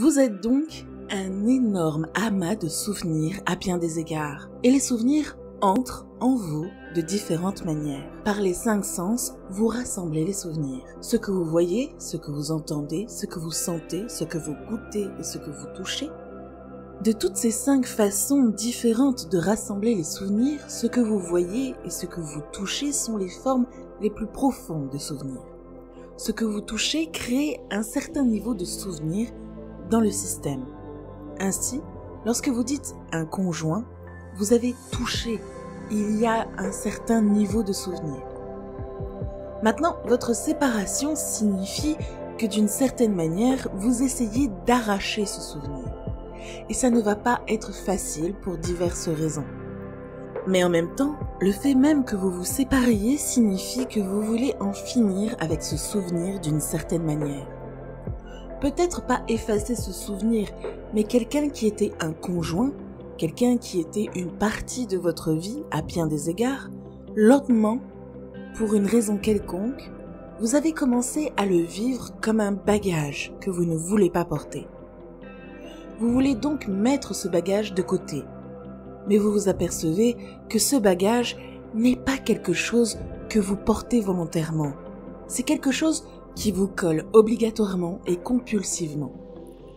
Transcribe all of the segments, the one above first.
Vous êtes donc un énorme amas de souvenirs à bien des égards. Et les souvenirs entrent en vous de différentes manières. Par les 5 sens, vous rassemblez les souvenirs. Ce que vous voyez, ce que vous entendez, ce que vous sentez, ce que vous goûtez et ce que vous touchez. De toutes ces 5 façons différentes de rassembler les souvenirs, ce que vous voyez et ce que vous touchez sont les formes les plus profondes de souvenirs. Ce que vous touchez crée un certain niveau de souvenir dans le système. Ainsi, lorsque vous dites un conjoint, vous avez touché. Il y a un certain niveau de souvenir. Maintenant, votre séparation signifie que d'une certaine manière, vous essayez d'arracher ce souvenir. Et ça ne va pas être facile pour diverses raisons. Mais en même temps, le fait même que vous vous sépariez signifie que vous voulez en finir avec ce souvenir d'une certaine manière. Peut-être pas effacer ce souvenir, mais quelqu'un qui était un conjoint, quelqu'un qui était une partie de votre vie à bien des égards, lentement, pour une raison quelconque, vous avez commencé à le vivre comme un bagage que vous ne voulez pas porter. Vous voulez donc mettre ce bagage de côté, mais vous vous apercevez que ce bagage n'est pas quelque chose que vous portez volontairement. C'est quelque chose qui vous colle obligatoirement et compulsivement.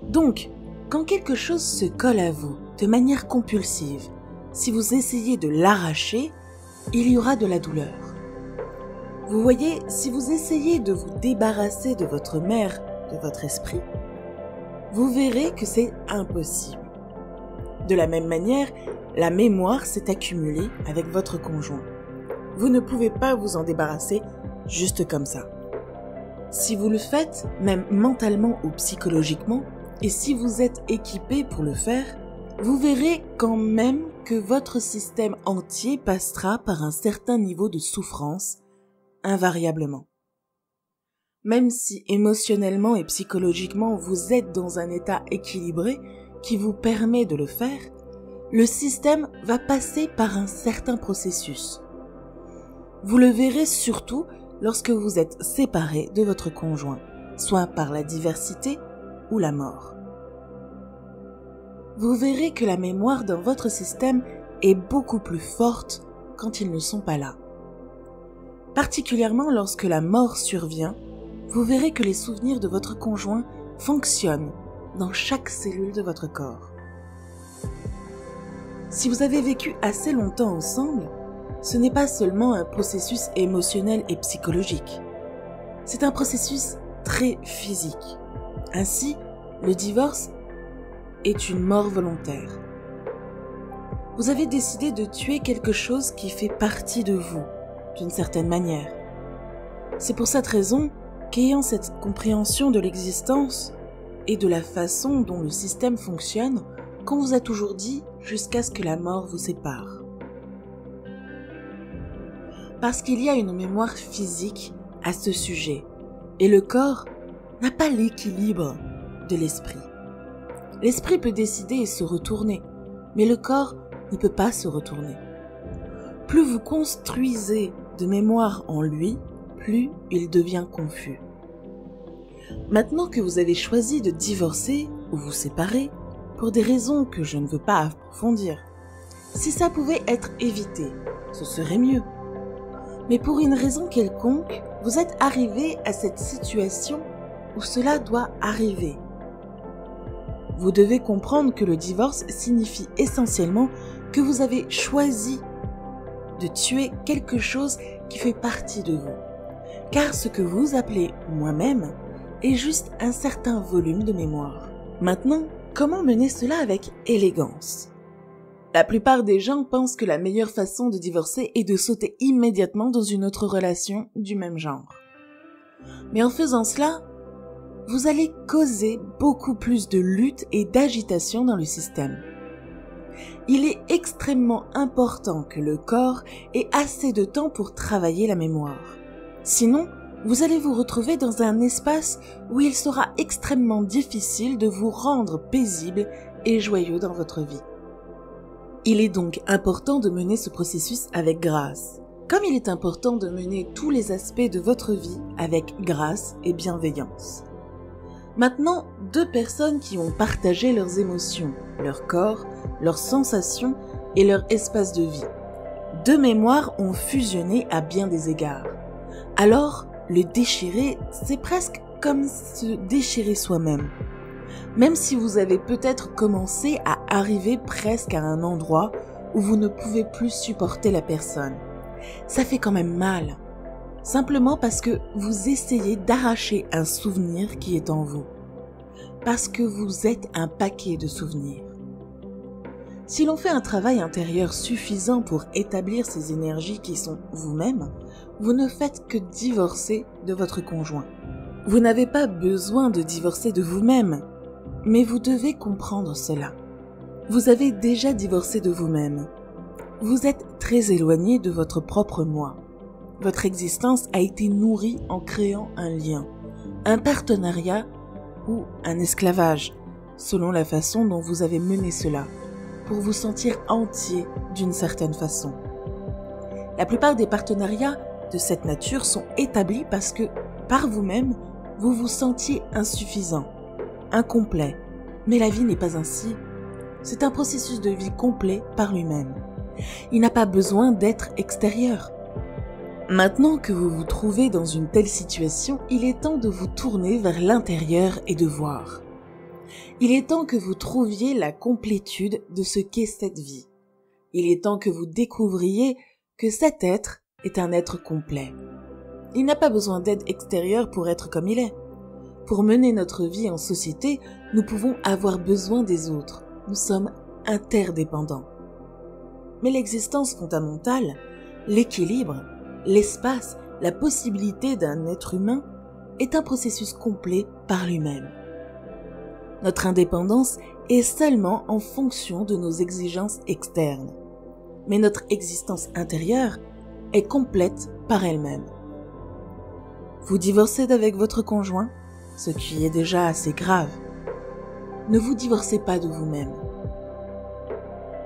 Donc, quand quelque chose se colle à vous de manière compulsive, si vous essayez de l'arracher, il y aura de la douleur. Vous voyez, si vous essayez de vous débarrasser de votre mère, de votre esprit, vous verrez que c'est impossible. De la même manière, la mémoire s'est accumulée avec votre conjoint. Vous ne pouvez pas vous en débarrasser juste comme ça. Si vous le faites, même mentalement ou psychologiquement, et si vous êtes équipé pour le faire, vous verrez quand même que votre système entier passera par un certain niveau de souffrance, invariablement. Même si émotionnellement et psychologiquement vous êtes dans un état équilibré qui vous permet de le faire, le système va passer par un certain processus. Vous le verrez surtout lorsque vous êtes séparé de votre conjoint, soit par la diversité ou la mort. Vous verrez que la mémoire dans votre système est beaucoup plus forte quand ils ne sont pas là. Particulièrement lorsque la mort survient, vous verrez que les souvenirs de votre conjoint fonctionnent dans chaque cellule de votre corps. Si vous avez vécu assez longtemps ensemble, ce n'est pas seulement un processus émotionnel et psychologique. C'est un processus très physique. Ainsi, le divorce est une mort volontaire. Vous avez décidé de tuer quelque chose qui fait partie de vous, d'une certaine manière. C'est pour cette raison qu'ayant cette compréhension de l'existence et de la façon dont le système fonctionne, qu'on vous a toujours dit jusqu'à ce que la mort vous sépare. Parce qu'il y a une mémoire physique à ce sujet, et le corps n'a pas l'équilibre de l'esprit. L'esprit peut décider et se retourner, mais le corps ne peut pas se retourner. Plus vous construisez de mémoire en lui, plus il devient confus. Maintenant que vous avez choisi de divorcer ou vous séparer, pour des raisons que je ne veux pas approfondir, si ça pouvait être évité, ce serait mieux. Mais pour une raison quelconque, vous êtes arrivé à cette situation où cela doit arriver. Vous devez comprendre que le divorce signifie essentiellement que vous avez choisi de tuer quelque chose qui fait partie de vous. Car ce que vous appelez moi-même est juste un certain volume de mémoire. Maintenant, comment mener cela avec élégance ? La plupart des gens pensent que la meilleure façon de divorcer est de sauter immédiatement dans une autre relation du même genre. Mais en faisant cela, vous allez causer beaucoup plus de lutte et d'agitation dans le système. Il est extrêmement important que le corps ait assez de temps pour travailler la mémoire. Sinon, vous allez vous retrouver dans un espace où il sera extrêmement difficile de vous rendre paisible et joyeux dans votre vie. Il est donc important de mener ce processus avec grâce, comme il est important de mener tous les aspects de votre vie avec grâce et bienveillance. Maintenant, deux personnes qui ont partagé leurs émotions, leur corps, leurs sensations et leur espace de vie. Deux mémoires ont fusionné à bien des égards. Alors, le déchirer, c'est presque comme se déchirer soi-même. Même si vous avez peut-être commencé à arriver presque à un endroit où vous ne pouvez plus supporter la personne, ça fait quand même mal. Simplement parce que vous essayez d'arracher un souvenir qui est en vous. Parce que vous êtes un paquet de souvenirs. Si l'on fait un travail intérieur suffisant pour établir ces énergies qui sont vous-même, vous ne faites que divorcer de votre conjoint. Vous n'avez pas besoin de divorcer de vous-même, mais vous devez comprendre cela. Vous avez déjà divorcé de vous-même. Vous êtes très éloigné de votre propre moi. Votre existence a été nourrie en créant un lien, un partenariat ou un esclavage, selon la façon dont vous avez mené cela, pour vous sentir entier d'une certaine façon. La plupart des partenariats de cette nature sont établis parce que, par vous-même, vous vous sentiez insuffisant, incomplet. Mais la vie n'est pas ainsi. C'est un processus de vie complet par lui-même. Il n'a pas besoin d'être extérieur. Maintenant que vous vous trouvez dans une telle situation, il est temps de vous tourner vers l'intérieur et de voir. Il est temps que vous trouviez la complétude de ce qu'est cette vie. Il est temps que vous découvriez que cet être est un être complet. Il n'a pas besoin d'aide extérieure pour être comme il est. Pour mener notre vie en société, nous pouvons avoir besoin des autres. Nous sommes interdépendants. Mais l'existence fondamentale, l'équilibre, l'espace, la possibilité d'un être humain est un processus complet par lui-même. Notre indépendance est seulement en fonction de nos exigences externes. Mais notre existence intérieure est complète par elle-même. Vous divorcez d'avec votre conjoint, ce qui est déjà assez grave. Ne vous divorcez pas de vous-même.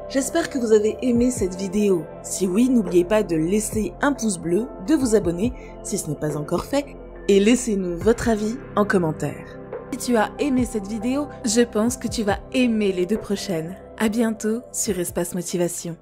J'espère que vous avez aimé cette vidéo. Si oui, n'oubliez pas de laisser un pouce bleu, de vous abonner si ce n'est pas encore fait, et laissez-nous votre avis en commentaire. Si tu as aimé cette vidéo, je pense que tu vas aimer les deux prochaines. À bientôt sur Espace Motivation.